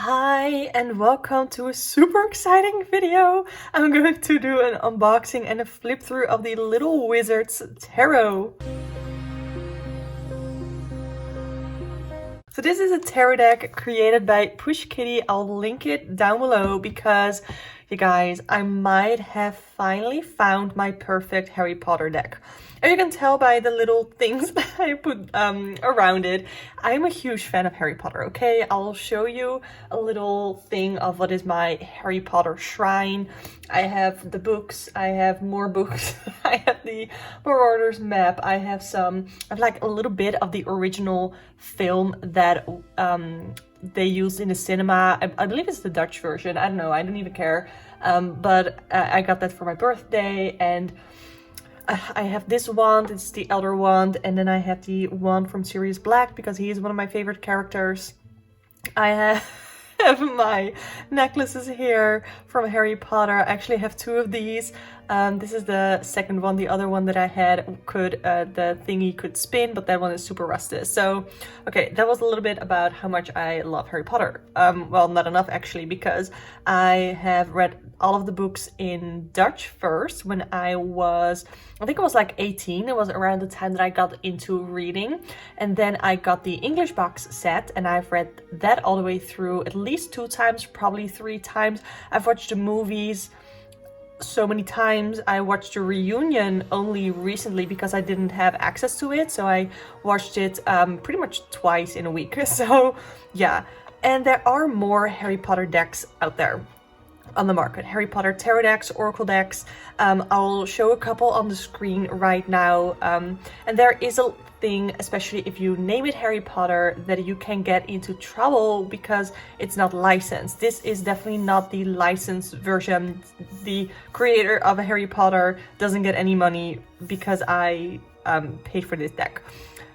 Hi and welcome to a super exciting video. I'm going to do an unboxing and a flip through of the Little Wizards Tarot. So this is a tarot deck created by Push Kitty. I'll link it down below because, you guys, I might have finally found my perfect Harry Potter deck. And you can tell by the little things that I put around it. I'm a huge fan of Harry Potter, okay? I'll show you a little thing of what is my Harry Potter shrine. I have the books, I have more books, I have the Marauders map, I have like a little bit of the original film that they used in the cinema. I believe it's the Dutch version, I don't know, I don't even care. But I got that for my birthday, and I have this wand, it's the Elder Wand, and then I have the wand from Sirius Black because he is one of my favorite characters. I have my necklaces here from Harry Potter. I actually have two of these. This is the second one. The other one that I had the thingy could spin, but that one is super rusted. So, okay, that was a little bit about how much I love Harry Potter. Well, not enough actually, because I have read all of the books in Dutch first when I think it was like 18. It was around the time that I got into reading. And then I got the English box set and I've read that all the way through at least 2 times, probably 3 times. I've watched the movies so many times. I watched a reunion only recently because I didn't have access to it, so I watched it pretty much twice in a week. So yeah, and there are more Harry Potter decks out there on the market. Harry Potter tarot decks, oracle decks. I'll show a couple on the screen right now, and there is a thing, especially if you name it Harry Potter, that you can get into trouble because it's not licensed. This is definitely not the licensed version. The creator of Harry Potter doesn't get any money because I paid for this deck.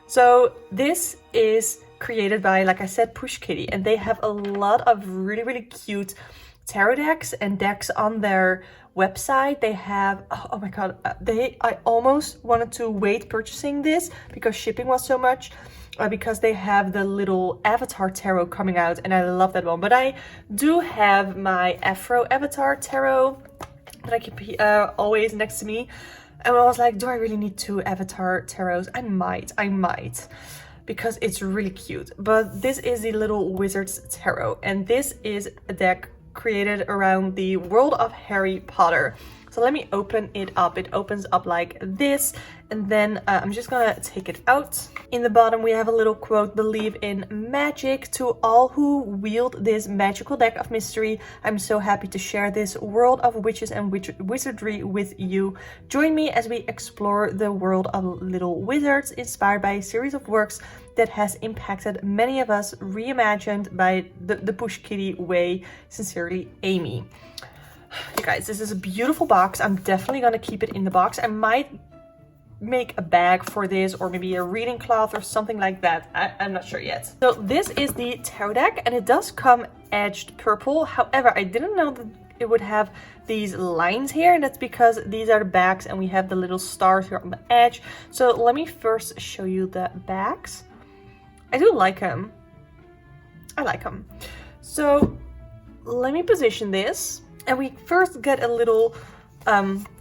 So this is created by, like I said, Push Kitty, and they have a lot of really cute tarot decks and decks on their website. They have, oh my god, I almost wanted to wait purchasing this because shipping was so much, because they have the little Avatar tarot coming out and I love that one. But I do have my Afro Avatar tarot that I keep always next to me, and I was like, do I really need 2 Avatar tarots? I might, because it's really cute. But this is the Little Wizards Tarot, and this is a deck created around the world of Harry Potter. So let me open it up. It opens up like this, and then I'm just gonna take it out. In the bottom we have a little quote: "Believe in magic. To all who wield this magical deck of mystery, I'm so happy to share this world of witches and wizardry with you. Join me as we explore the world of Little Wizards, inspired by a series of works that has impacted many of us, reimagined by the Push Kitty way. Sincerely, Amy." You guys, this is a beautiful box. I'm definitely gonna keep it in the box. I might make a bag for this, or maybe a reading cloth or something like that. I'm not sure yet. So this is the tarot deck, and it does come edged purple. However, I didn't know that it would have these lines here, and that's because these are the backs and we have the little stars here on the edge. So let me first show you the backs. I do like them. I like them. So let me position this. And we first get a little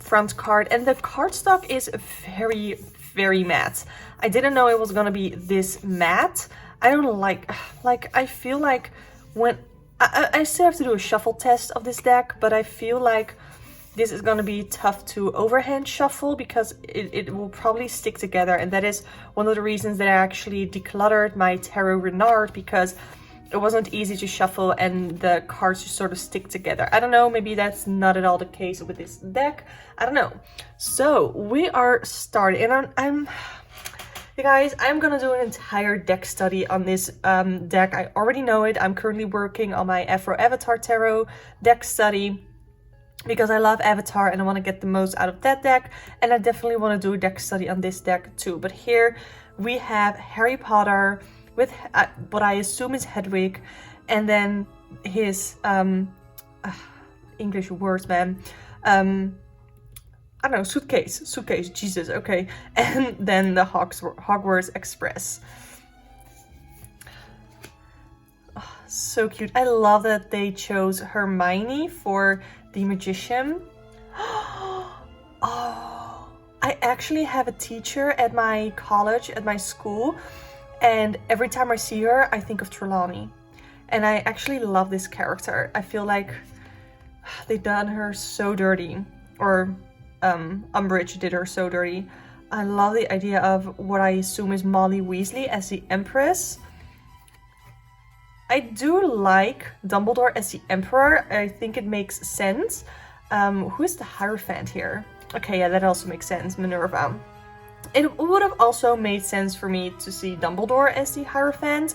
front card, and the cardstock is very matte. I didn't know it was gonna be this matte. I don't like I feel like when I still have to do a shuffle test of this deck, but I feel like this is gonna be tough to overhand shuffle because it will probably stick together, and that is one of the reasons that I actually decluttered my Tarot Renard, because it wasn't easy to shuffle and the cards just sort of stick together. I don't know, maybe that's not at all the case with this deck. I don't know. So we are starting, and you guys, I'm gonna do an entire deck study on this deck. I already know it. I'm currently working on my Afro Avatar Tarot deck study because I love Avatar and I want to get the most out of that deck, and I definitely want to do a deck study on this deck too. But here we have Harry Potter with what I assume is Hedwig, and then his English words, man. I don't know, suitcase, Jesus, okay. And then the Hogwarts Express. So cute. I love that they chose Hermione for the magician. Oh, I actually have a teacher at my college, at my school, and every time I see her, I think of Trelawney. And I actually love this character. I feel like they done her so dirty, or Umbridge did her so dirty. I love the idea of what I assume is Molly Weasley as the Empress. I do like Dumbledore as the Emperor. I think it makes sense. Who is the Hierophant here? Okay, yeah, that also makes sense. Minerva. It would have also made sense for me to see Dumbledore as the Hierophant,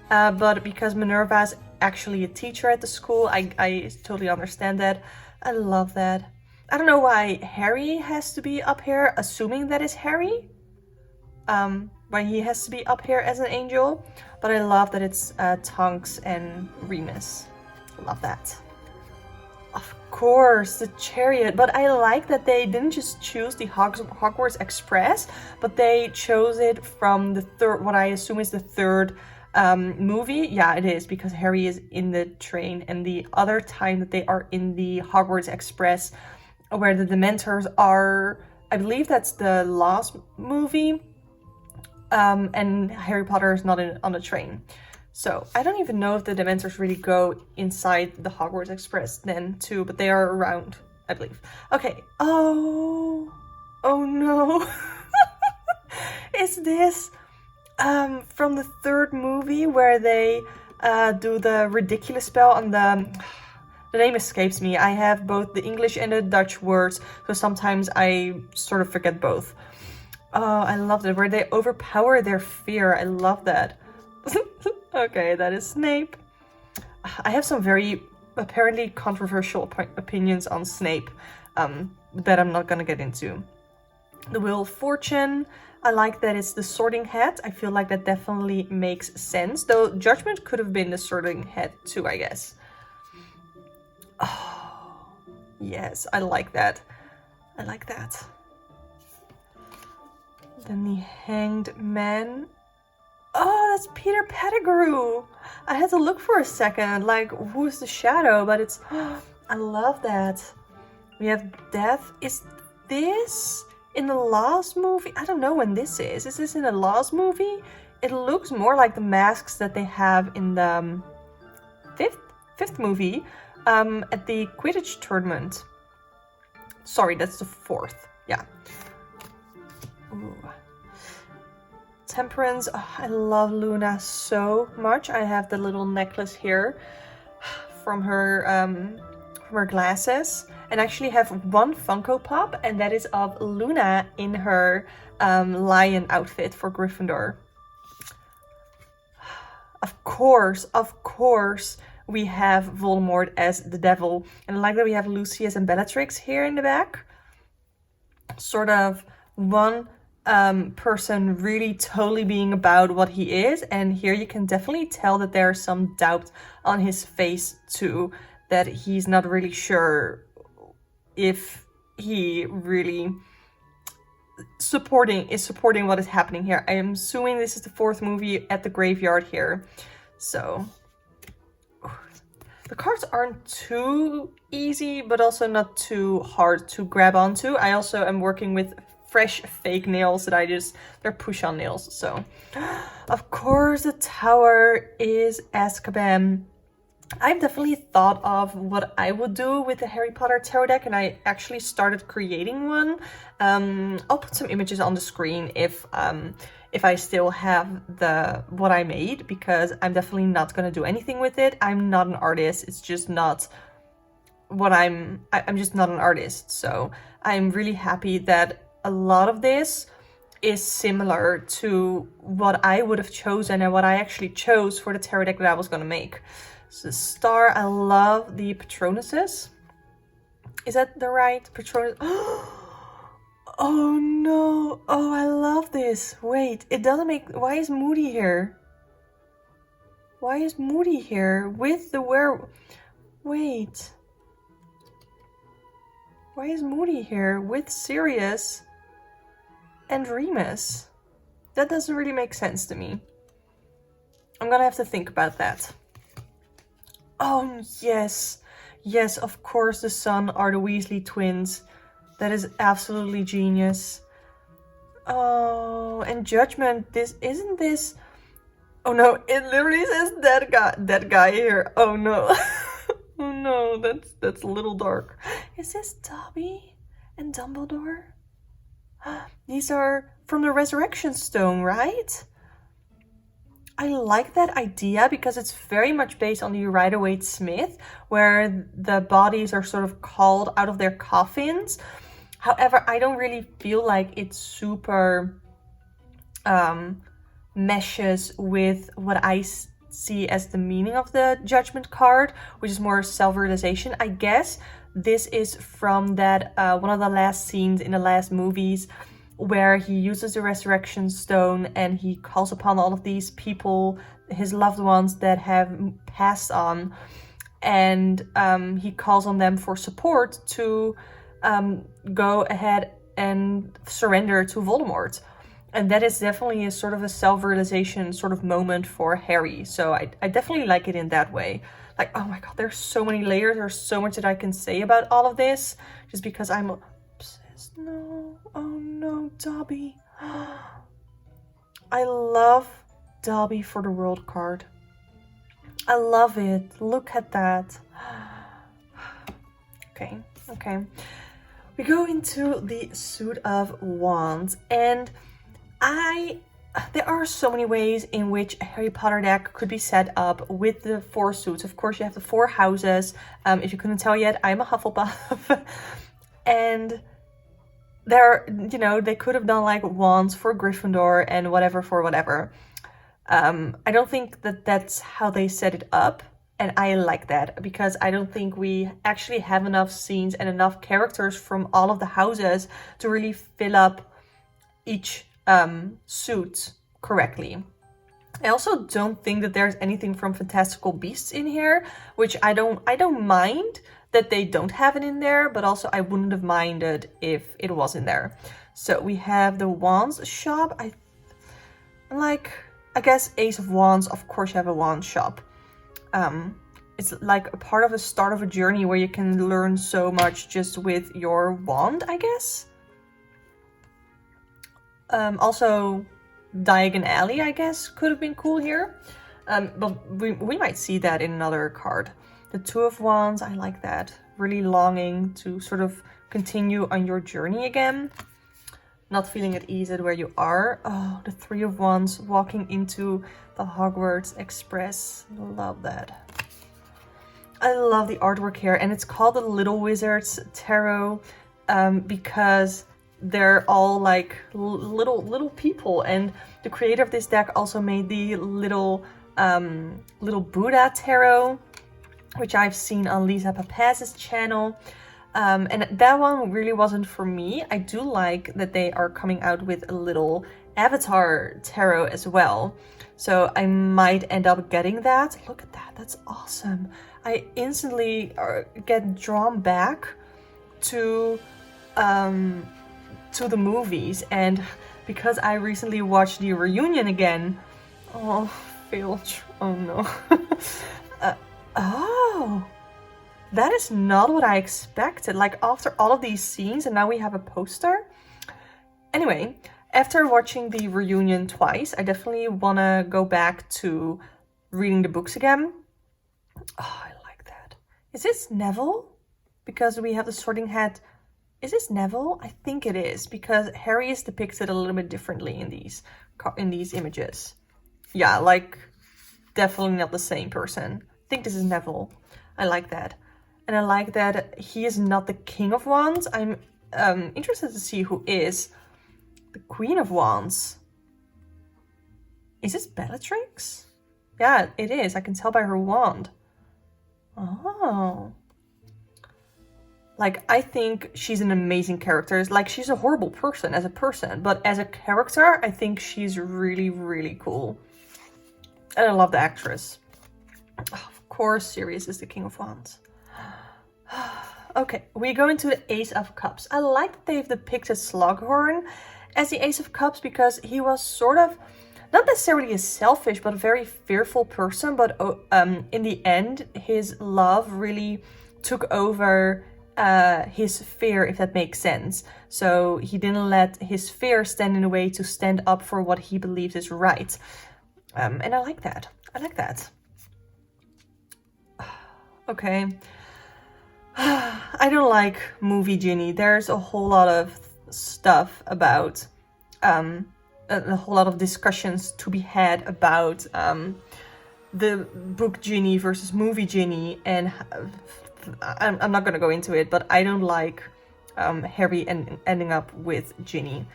but because Minerva's actually a teacher at the school, I totally understand that. I love that. I don't know why Harry has to be up here, assuming that is Harry. Why he has to be up here as an angel, but I love that it's Tonks and Remus. Love that. Of course, the chariot, but I like that they didn't just choose the Hogwarts Express, but they chose it from the third, what I assume is the third movie. Yeah, it is, because Harry is in the train, and the other time that they are in the Hogwarts Express, where the Dementors are, I believe that's the last movie, and Harry Potter is not on the train. So I don't even know if the Dementors really go inside the Hogwarts Express then too, but they are around, I believe. Okay. Oh no. Is this from the third movie where they do the ridiculous spell on the name escapes me. I have both the English and the Dutch words, so sometimes I sort of forget both. Oh, I love it, where they overpower their fear. I love that. Okay, that is Snape. I have some very apparently controversial opinions on Snape that I'm not gonna get into. The Wheel of Fortune. I like that it's the Sorting Hat. I feel like that definitely makes sense. Though Judgment could have been the Sorting Hat too, I guess. Oh, yes, I like that. I like that. Then the Hanged Man. Oh, that's Peter Pettigrew. I had to look for a second, like, who's the shadow? But it's, I love that. We have Death. Is this in the last movie? I don't know when this is. Is this in the last movie? It looks more like the masks that they have in the fifth movie at the Quidditch tournament. Sorry, that's the fourth. Yeah. Ooh. Temperance. Oh, I love Luna so much. I have the little necklace here from her glasses, and I actually have one Funko Pop, and that is of Luna in her lion outfit for Gryffindor. Of course, we have Voldemort as the devil, and I like that we have Lucius and Bellatrix here in the back. Sort of one person really totally being about what he is, and here you can definitely tell that there's some doubt on his face too, that he's not really sure if he really is supporting what is happening here. I am assuming this is the fourth movie at the graveyard here, so the cards aren't too easy, but also not too hard to grab onto. I also am working with fresh fake nails that they're push-on nails. So, of course, the tower is Azkaban. I've definitely thought of what I would do with the Harry Potter tarot deck, and I actually started creating one. I'll put some images on the screen if I still have what I made, because I'm definitely not gonna do anything with it. I'm not an artist. It's just not what I'm just not an artist. So I'm really happy that a lot of this is similar to what I would have chosen and what I actually chose for the tarot deck that I was gonna make. So star, I love the Patronuses. Is that the right Patronus? Oh no, oh, I love this. Wait, it doesn't make, why is Moody here? Why is Moody here with the wait. Why is Moody here with Sirius and Remus? That doesn't really make sense to me. I'm gonna have to think about that. Oh, yes. Yes, of course the son are the Weasley twins. That is absolutely genius. Oh, and Judgment, isn't this... Oh no, it literally says that guy here. Oh no. Oh no, that's a little dark. Is this Dobby and Dumbledore? These are from the Resurrection Stone, right? I like that idea because it's very much based on the Rider-Waite-Smith, where the bodies are sort of called out of their coffins. However, I don't really feel like it's super meshes with what I see as the meaning of the Judgment card, which is more self-realization. I guess this is from that one of the last scenes in the last movies where he uses the Resurrection Stone and he calls upon all of these people, his loved ones that have passed on, and he calls on them for support to go ahead and surrender to Voldemort. And that is definitely a sort of a self-realization sort of moment for Harry. So I definitely like it in that way. Like, oh my god, there's so many layers. There's so much that I can say about all of this. Just because I'm obsessed. No. Oh no, Dobby. I love Dobby for the World card. I love it. Look at that. Okay. We go into the Suit of Wands. And there are so many ways in which a Harry Potter deck could be set up with the 4 suits. Of course, you have the 4 houses. If you couldn't tell yet, I'm a Hufflepuff. And they could have done like wands for Gryffindor and whatever for whatever. I don't think that that's how they set it up. And I like that because I don't think we actually have enough scenes and enough characters from all of the houses to really fill up each suit correctly. I also don't think that there's anything from Fantastical Beasts in here, which I don't mind that they don't have it in there, but also I wouldn't have minded if it was in there. So we have the Wands shop. I guess Ace of Wands, of course you have a wand shop. It's like a part of the start of a journey where you can learn so much just with your wand, I guess. Also, Diagon Alley, I guess, could have been cool here. But we might see that in another card. The Two of Wands, I like that. Really longing to sort of continue on your journey again. Not feeling at ease at where you are. Oh, the Three of Wands walking into the Hogwarts Express. Love that. I love the artwork here. And it's called the Little Wizards Tarot because they're all like little people, and the creator of this deck also made the little Buddha tarot, which I've seen on Lisa Papaz's channel, and that one really wasn't for me. I do like that they are coming out with a little Avatar tarot as well, so I might end up getting that. Look at that, that's awesome. I instantly get drawn back to the movies, and because I recently watched the reunion again. Oh, Filch. Oh no. Oh, that is not what I expected. Like, after all of these scenes, and now we have a poster. Anyway, after watching the reunion twice, I definitely want to go back to reading the books again. Oh, I like that. Is this Neville? Because we have the Sorting Hat. Is this Neville? I think it is, because Harry is depicted a little bit differently in these images. Yeah, like, definitely not the same person. I think this is Neville. I like that. And I like that he is not the King of Wands. I'm interested to see who is the Queen of Wands. Is this Bellatrix? Yeah, it is. I can tell by her wand. Oh. Like, I think she's an amazing character. Like, she's a horrible person as a person, but as a character, I think she's really, really cool. And I love the actress. Oh, of course, Sirius is the King of Wands. Okay, we go into the Ace of Cups. I like that they've depicted Slughorn as the Ace of Cups because he was sort of not necessarily a selfish, but a very fearful person. But in the end, his love really took over his fear, if that makes sense. So he didn't let his fear stand in the way to stand up for what he believes is right. And I like that. I like that. Okay. I don't like movie Ginny. There's a whole lot of stuff about, a whole lot of discussions to be had about the book Ginny versus movie Ginny, and I'm not gonna go into it, but I don't like Harry ending up with Ginny.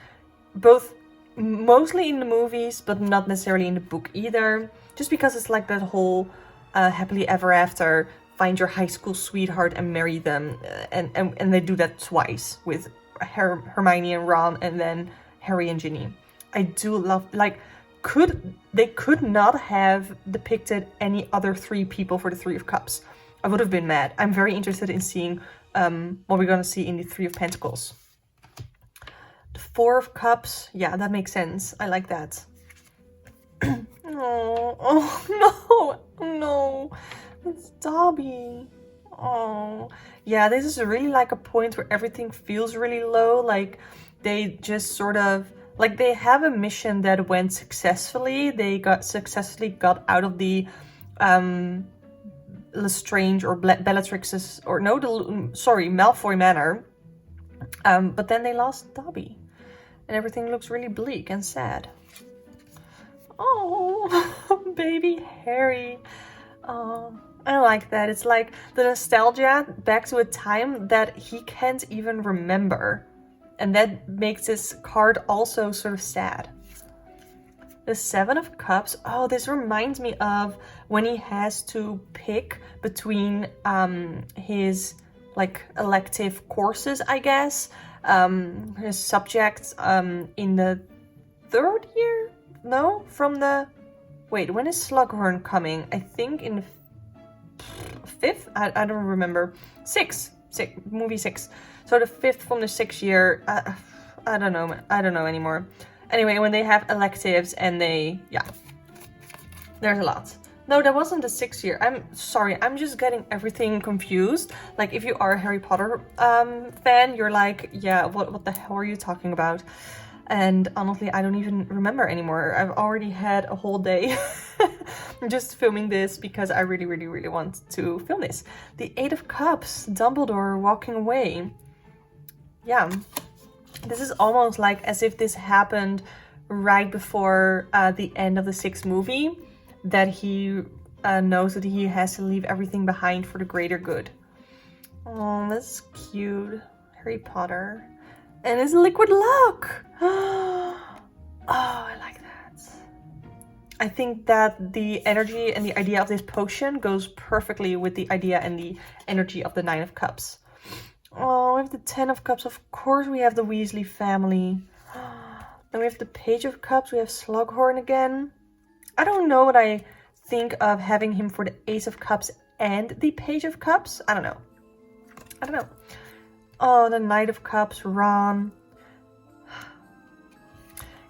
Both mostly in the movies, but not necessarily in the book either. Just because it's like that whole happily ever after, find your high school sweetheart and marry them, and they do that twice with Hermione and Ron, and then Harry and Ginny. I do love, like, they could not have depicted any other 3 people for the Three of Cups. I would have been mad. I'm very interested in seeing what we're gonna see in the Three of Pentacles. The Four of Cups, yeah, that makes sense. I like that. Oh no, it's Dobby. Oh, yeah, this is really like a point where everything feels really low. Like they just sort of, like they have a mission that went successfully. They successfully got out of the Lestrange or Bellatrix's, or no, Malfoy Manor. But then they lost Dobby, and everything looks really bleak and sad. Oh, baby Harry. Oh, I like that. It's like the nostalgia back to a time that he can't even remember. And that makes this card also sort of sad. The Seven of Cups. Oh, this reminds me of when he has to pick between his like elective courses, I guess. His subjects in the 3rd year? No, from the... Wait, when is Slughorn coming? I think in the 5th? I don't remember. 6. Movie 6. So the 5th from the 6th year. I don't know. I don't know anymore. Anyway, when they have electives and they... Yeah. There's a lot. No, that wasn't the 6th year. I'm sorry. I'm just getting everything confused. Like, if you are a Harry Potter fan, you're like, yeah, what the hell are you talking about? And honestly, I don't even remember anymore. I've already had a whole day just filming this because I really, really, really want to film this. The Eight of Cups, Dumbledore walking away. Yeah, this is almost like as if this happened right before the end of the 6th movie, that he knows that he has to leave everything behind for the greater good. Oh, that's cute. Harry Potter. And it's liquid luck. Oh, I like that. I think that the energy and the idea of this potion goes perfectly with the idea and the energy of the Nine of Cups. Oh, we have the 10 of Cups. Of course we have the Weasley family. Then we have the Page of Cups. We have Slughorn again. I don't know what I think of having him for the Ace of Cups and the Page of Cups. I don't know. Oh, the Knight of Cups, Ron.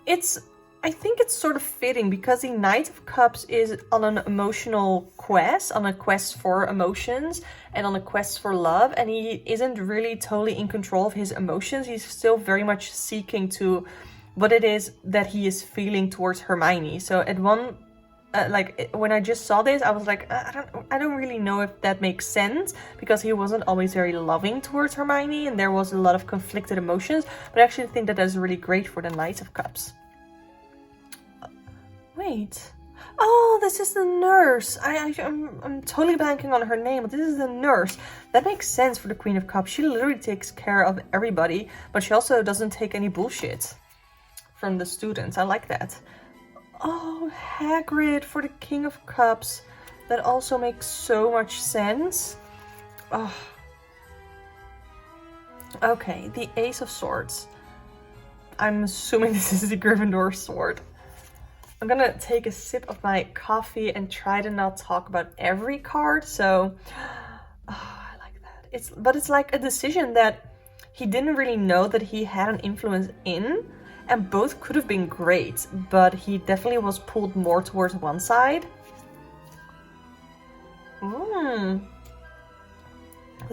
I think it's sort of fitting because the Knight of Cups is on an emotional quest, on a quest for emotions and on a quest for love, and he isn't really totally in control of his emotions. He's still very much seeking to what it is that he is feeling towards Hermione. So at one when I just saw this, I was like, I don't really know if that makes sense, because he wasn't always very loving towards Hermione and there was a lot of conflicted emotions, but I actually think that is really great for the Knight of Cups. Wait. Oh, this is the nurse. I'm totally blanking on her name, but this is the nurse. That makes sense for the Queen of Cups. She literally takes care of everybody, but she also doesn't take any bullshit from the students. I like that. Oh, Hagrid for the King of Cups. That also makes so much sense. Oh. Okay, the Ace of Swords. I'm assuming this is the Gryffindor sword. I'm gonna take a sip of my coffee and try to not talk about every card, so... Oh, I like that. But it's like a decision that he didn't really know that he had an influence in, And both could have been great, but he definitely was pulled more towards one side. The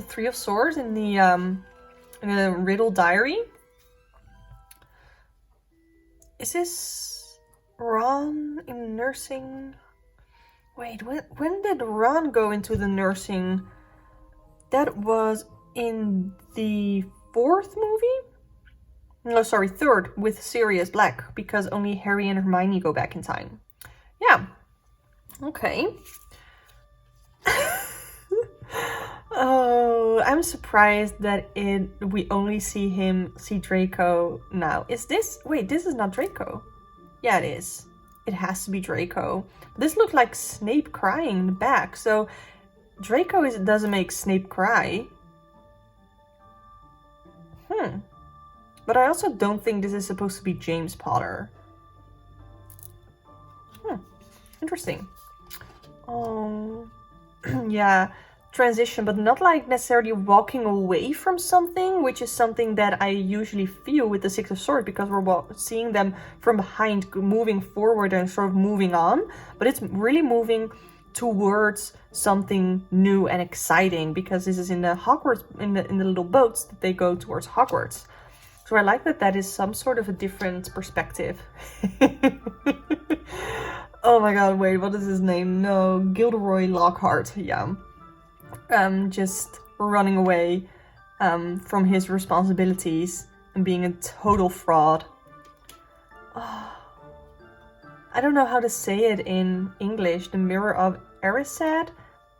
Three of Swords in the Riddle Diary. Is this Ron in nursing? Wait, when did Ron go into the nursing? That was in the 4th movie? No, sorry, 3rd, with Sirius Black, because only Harry and Hermione go back in time. Yeah. Okay. Oh, I'm surprised that we only see Draco now. Is this... Wait, this is not Draco. Yeah, it is. It has to be Draco. This looked like Snape crying in the back, so Draco doesn't make Snape cry. But I also don't think this is supposed to be James Potter. Interesting. Yeah, transition, but not like necessarily walking away from something, which is something that I usually feel with the Six of Swords, because we're seeing them from behind moving forward and sort of moving on, but it's really moving towards something new and exciting, because this is in the Hogwarts, in the little boats that they go towards Hogwarts. So I like that is some sort of a different perspective. Oh my god, wait, what is his name? No, Gilderoy Lockhart, yeah. Just running away from his responsibilities and being a total fraud. Oh, I don't know how to say it in English. The Mirror of Erised?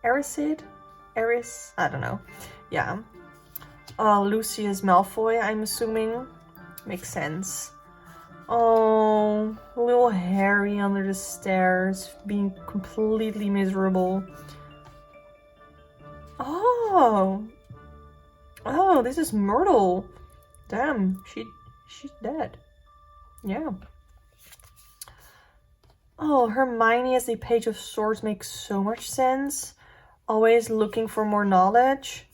Eris? I don't know. Yeah. Lucius Malfoy, I'm assuming. Makes sense. Oh, little Harry under the stairs, being completely miserable. Oh, this is Myrtle. Damn, she's dead. Yeah. Oh, Hermione as the Page of Swords makes so much sense. Always looking for more knowledge.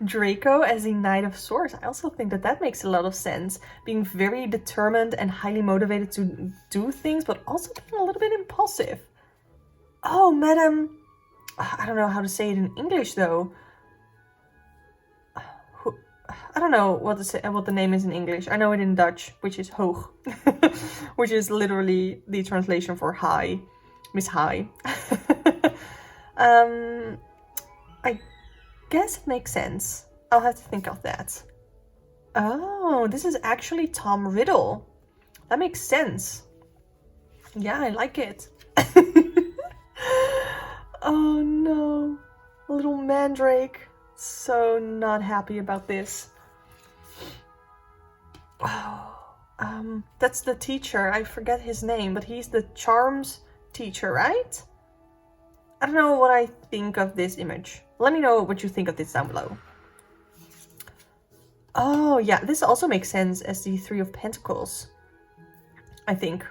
Draco as the Knight of Swords. I also think that makes a lot of sense. Being very determined and highly motivated to do things, but also being a little bit impulsive. Oh, Madam... I don't know how to say it in English, though. I don't know what the name is in English. I know it in Dutch, which is hoog. Which is literally the translation for high. Miss High. I guess it makes sense. I'll have to think of that. Oh, this is actually Tom Riddle. That makes sense. Yeah, I like it. Oh no, little Mandrake. So not happy about this. Oh, that's the teacher. I forget his name, but he's the charms teacher, right? I don't know what I think of this image. Let me know what you think of this down below. Oh yeah, this also makes sense as the Three of Pentacles, I think.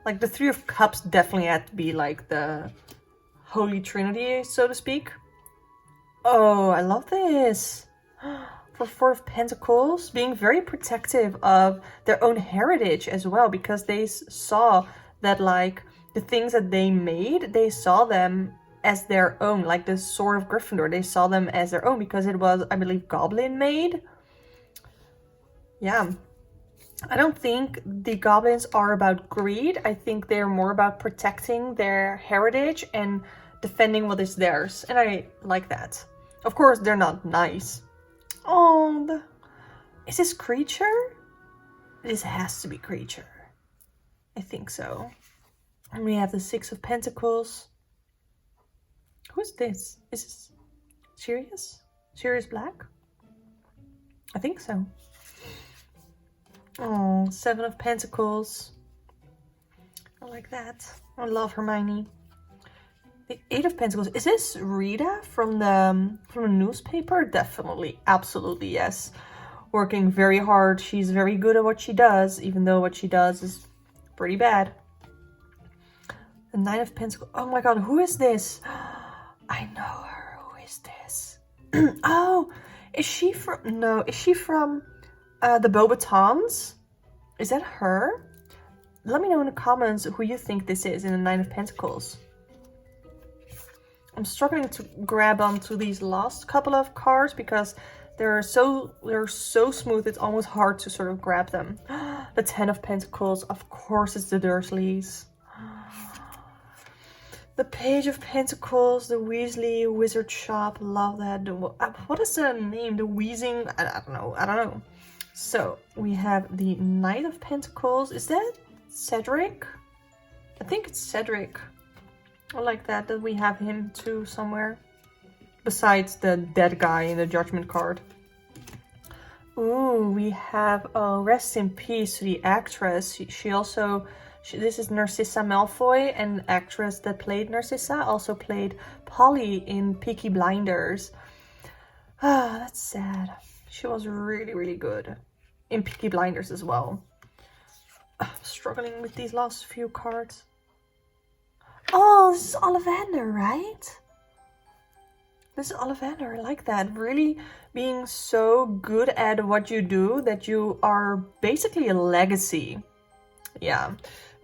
Like the Three of Cups definitely had to be like the Holy Trinity, so to speak. Oh, I love this. For Four of Pentacles, being very protective of their own heritage as well, because they saw that like the things that they made, they saw them as their own. Like the Sword of Gryffindor, they saw them as their own because it was, I believe, goblin made. Yeah. I don't think the goblins are about greed. I think they're more about protecting their heritage and defending what is theirs. And I like that. Of course, they're not nice. Oh, is this creature? This has to be creature. I think so. And we have the Six of Pentacles. Who's this? Is this Sirius? Sirius Black? I think so. Oh, Seven of Pentacles. I like that. I love Hermione. The Eight of Pentacles. Is this Rita from the newspaper? Definitely. Absolutely, yes. Working very hard. She's very good at what she does, even though what she does is pretty bad. The Nine of Pentacles. Oh my god, who is this? I know her. Who is this? Oh, is she from... No, is she from The Beauxbatons. Is that her? Let me know in the comments who you think this is in the Nine of Pentacles. I'm struggling to grab onto these last couple of cards because they're so smooth, it's almost hard to sort of grab them. The Ten of Pentacles, of course it's the Dursleys. The Page of Pentacles, the Weasley Wizard Shop, love that. What is the name? The Wheezing? I don't know. So we have the Knight of Pentacles. Is that Cedric? I think it's Cedric. I like that we have him too somewhere. Besides the dead guy in the Judgment card. Ooh, we have, oh, rest in peace to the actress. This is Narcissa Malfoy, and the actress that played Narcissa also played Polly in Peaky Blinders. Ah, that's sad. She was really, really good in Peaky Blinders as well. I'm struggling with these last few cards. Oh, this is Ollivander, right? This is Ollivander, I like that. Really being so good at what you do that you are basically a legacy. Yeah.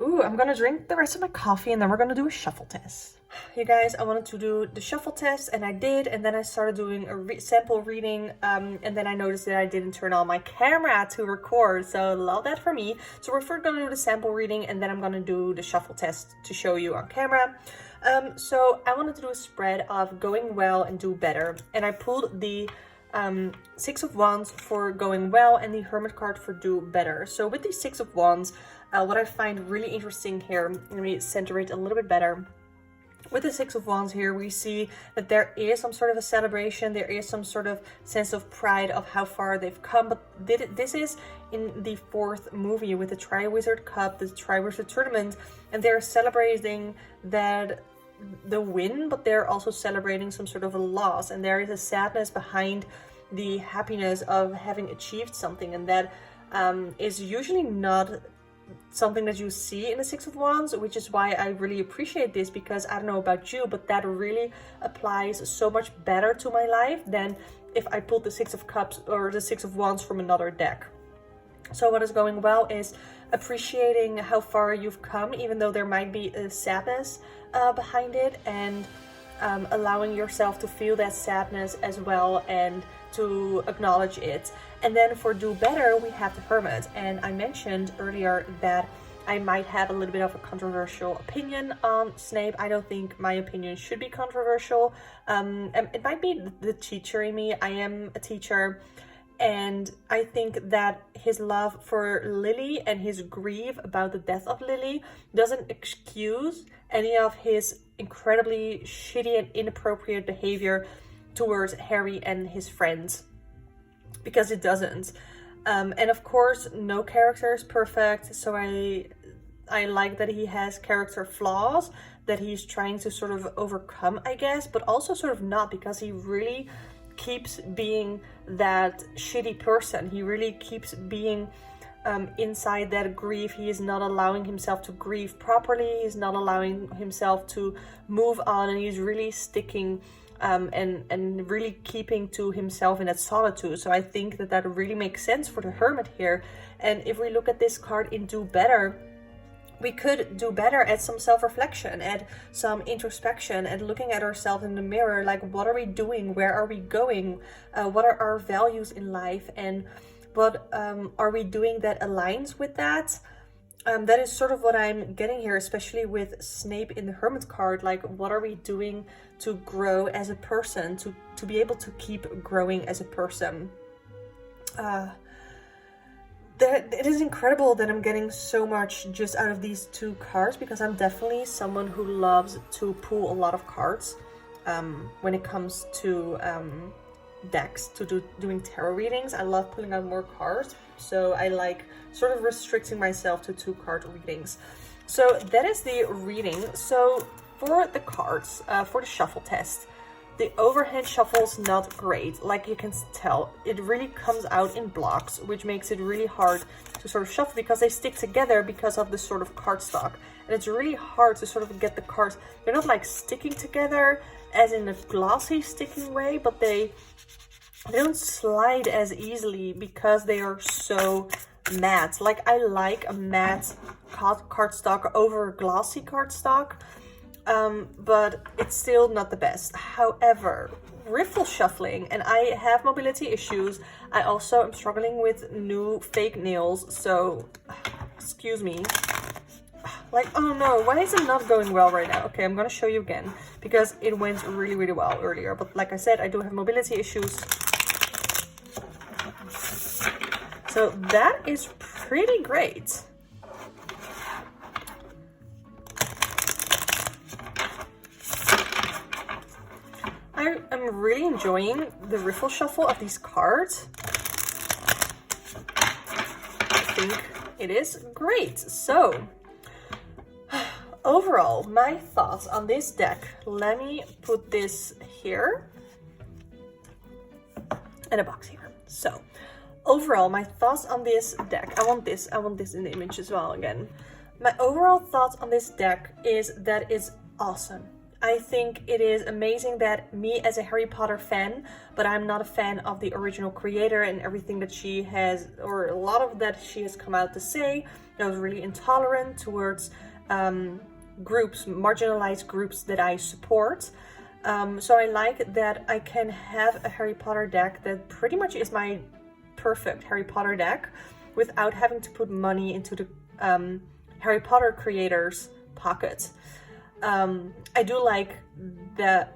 Ooh, I'm gonna drink the rest of my coffee and then we're gonna do a shuffle test. You guys, I wanted to do the shuffle test and I did, and then I started doing a sample reading, and then I noticed that I didn't turn on my camera to record, so love that for me. So we're first gonna do the sample reading and then I'm gonna do the shuffle test to show you on camera. So I wanted to do a spread of going well and do better, and I pulled the Six of Wands for going well and the Hermit card for do better. So with the Six of Wands, what I find really interesting here, let me center it a little bit better. With the Six of Wands here, we see that there is some sort of a celebration, there is some sort of sense of pride of how far they've come, but this is in the fourth movie with the Triwizard Cup, the Triwizard Tournament, and they're celebrating that the win, but they're also celebrating some sort of a loss, and there is a sadness behind the happiness of having achieved something, and that is usually not something that you see in the Six of Wands, which is why I really appreciate this, because I don't know about you, but that really applies so much better to my life than if I pulled the Six of Cups or the Six of Wands from another deck. So what is going well is appreciating how far you've come, even though there might be a sadness behind it, and allowing yourself to feel that sadness as well and to acknowledge it. And then for do better, we have the Hermit, and I mentioned earlier that I might have a little bit of a controversial opinion on Snape. I don't think my opinion should be controversial. It might be the teacher in me. I am a teacher, and I think that his love for Lily and his grief about the death of Lily doesn't excuse any of his incredibly shitty and inappropriate behavior towards Harry and his friends, because it doesn't. And of course, no character is perfect, so I like that he has character flaws that he's trying to sort of overcome, I guess, but also sort of not, because he really keeps being that shitty person. He really keeps being inside that grief. He is not allowing himself to grieve properly. He's not allowing himself to move on, and he's really sticking and really keeping to himself in that solitude. So I think that really makes sense for the Hermit here. And if we look at this card in Do Better, we could do better at some self-reflection, at some introspection, at looking at ourselves in the mirror, like what are we doing, where are we going, what are our values in life, and what are we doing that aligns with that. That is sort of what I'm getting here, especially with Snape in the Hermit card. Like, what are we doing to grow as a person, to be able to keep growing as a person? It is incredible that I'm getting so much just out of these two cards, because I'm definitely someone who loves to pull a lot of cards when it comes to decks, to doing tarot readings. I love pulling out more cards, so I like sort of restricting myself to 2 card readings. So that is the reading. So for the cards, for the shuffle test, the overhand shuffle's not great. Like you can tell, it really comes out in blocks, which makes it really hard to sort of shuffle, because they stick together because of the sort of cardstock. And it's really hard to sort of get the cards. They're not like sticking together as in a glossy sticking way, but they they don't slide as easily because they are so matte. Like, I like a matte cardstock over glossy cardstock, but it's still not the best. However, riffle shuffling, and I have mobility issues. I also am struggling with new fake nails, so excuse me. Like, oh no, why is it not going well right now? Okay, I'm gonna show you again because it went really, really well earlier. But like I said, I do have mobility issues. So that is pretty great. I am really enjoying the riffle shuffle of these cards. I think it is great. So, overall, my thoughts on this deck. Let me put this here in a box here. So, overall, my thoughts on this deck. I want this in the image as well again. My overall thoughts on this deck is that it's awesome. I think it is amazing that me as a Harry Potter fan, but I'm not a fan of the original creator and everything that she has, or a lot of that she has come out to say. I was really intolerant towards groups, marginalized groups that I support. So I like that I can have a Harry Potter deck that pretty much is my perfect Harry Potter deck without having to put money into the Harry Potter creators' pocket. I do like the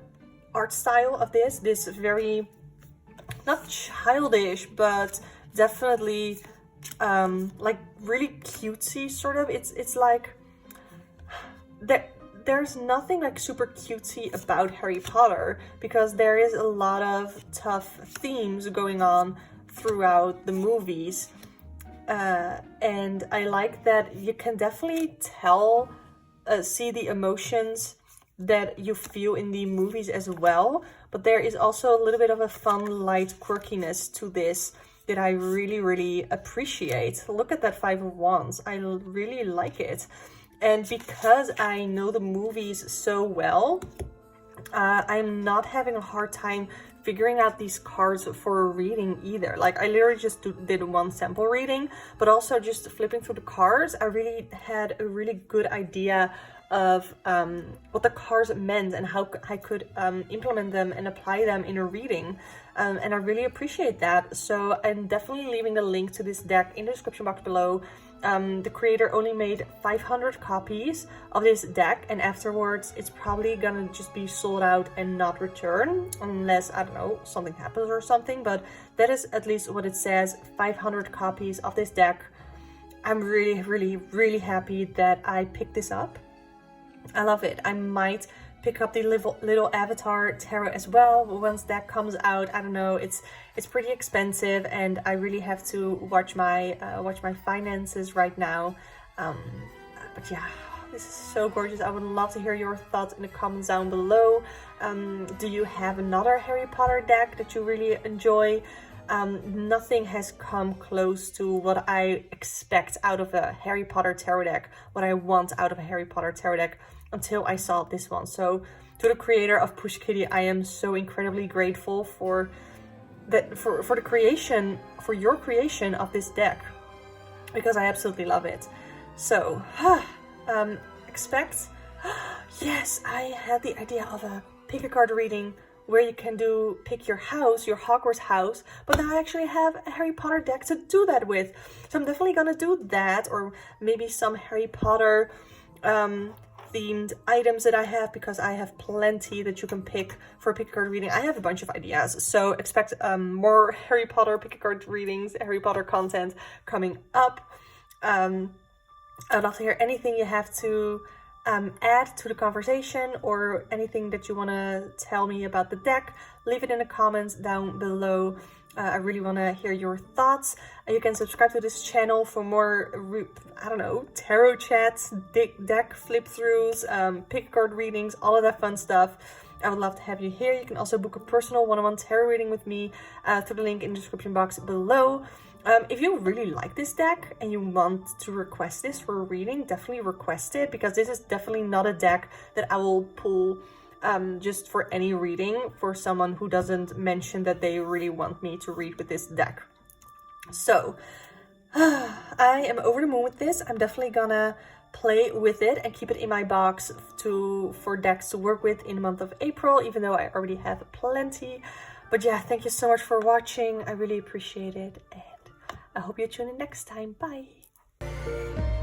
art style of this very, not childish, but definitely like really cutesy sort of. It's like there's nothing like super cutesy about Harry Potter because there is a lot of tough themes going on throughout the movies, and I like that you can definitely tell, see the emotions that you feel in the movies as well, but there is also a little bit of a fun, light quirkiness to this that I really, really appreciate. Look at that 5 of Wands. I really like it. And because I know the movies so well, I'm not having a hard time figuring out these cards for a reading either. Like, I literally just did one sample reading, but also just flipping through the cards, I really had a really good idea of what the cards meant and how I could implement them and apply them in a reading. And I really appreciate that. So I'm definitely leaving the link to this deck in the description box below. The creator only made 500 copies of this deck, and afterwards it's probably gonna just be sold out and not return unless, I don't know, something happens or something, but that is at least what it says, 500 copies of this deck. I'm really, really, really happy that I picked this up. I love it. I might pick up the little Avatar tarot as well once that comes out. I don't know, it's pretty expensive and I really have to watch my finances right now, but yeah, this is so gorgeous. I would love to hear your thoughts in the comments down below. Do you have another Harry Potter deck that you really enjoy? Nothing has come close to what I expect out of a Harry Potter tarot deck, what I want out of a Harry Potter tarot deck, until I saw this one. So to the creator of Push Kitty, I am so incredibly grateful for that, for the creation, for your creation of this deck, because I absolutely love it. So expect, yes, I had the idea of a pick a card reading where you can pick your house, your Hogwarts house, but now I actually have a Harry Potter deck to do that with. So I'm definitely gonna do that, or maybe some Harry Potter themed items that I have, because I have plenty that you can pick for a pick a card reading. I have a bunch of ideas, so expect more Harry Potter pick a card readings, Harry Potter content coming up. I'd love to hear anything you have to add to the conversation, or anything that you want to tell me about the deck. Leave it in the comments down below. I really want to hear your thoughts. You can subscribe to this channel for more, I don't know, tarot chats, deck flip throughs, pick card readings, all of that fun stuff. I would love to have you here. You can also book a personal one-on-one tarot reading with me through the link in the description box below. If you really like this deck and you want to request this for a reading, definitely request it, because this is definitely not a deck that I will pull just for any reading for someone who doesn't mention that they really want me to read with this deck. So I am over the moon with this. I'm definitely gonna play with it and keep it in my box for decks to work with in the month of April, even though I already have plenty. But yeah, thank you so much for watching. I really appreciate it, and I hope you tune in next time. Bye.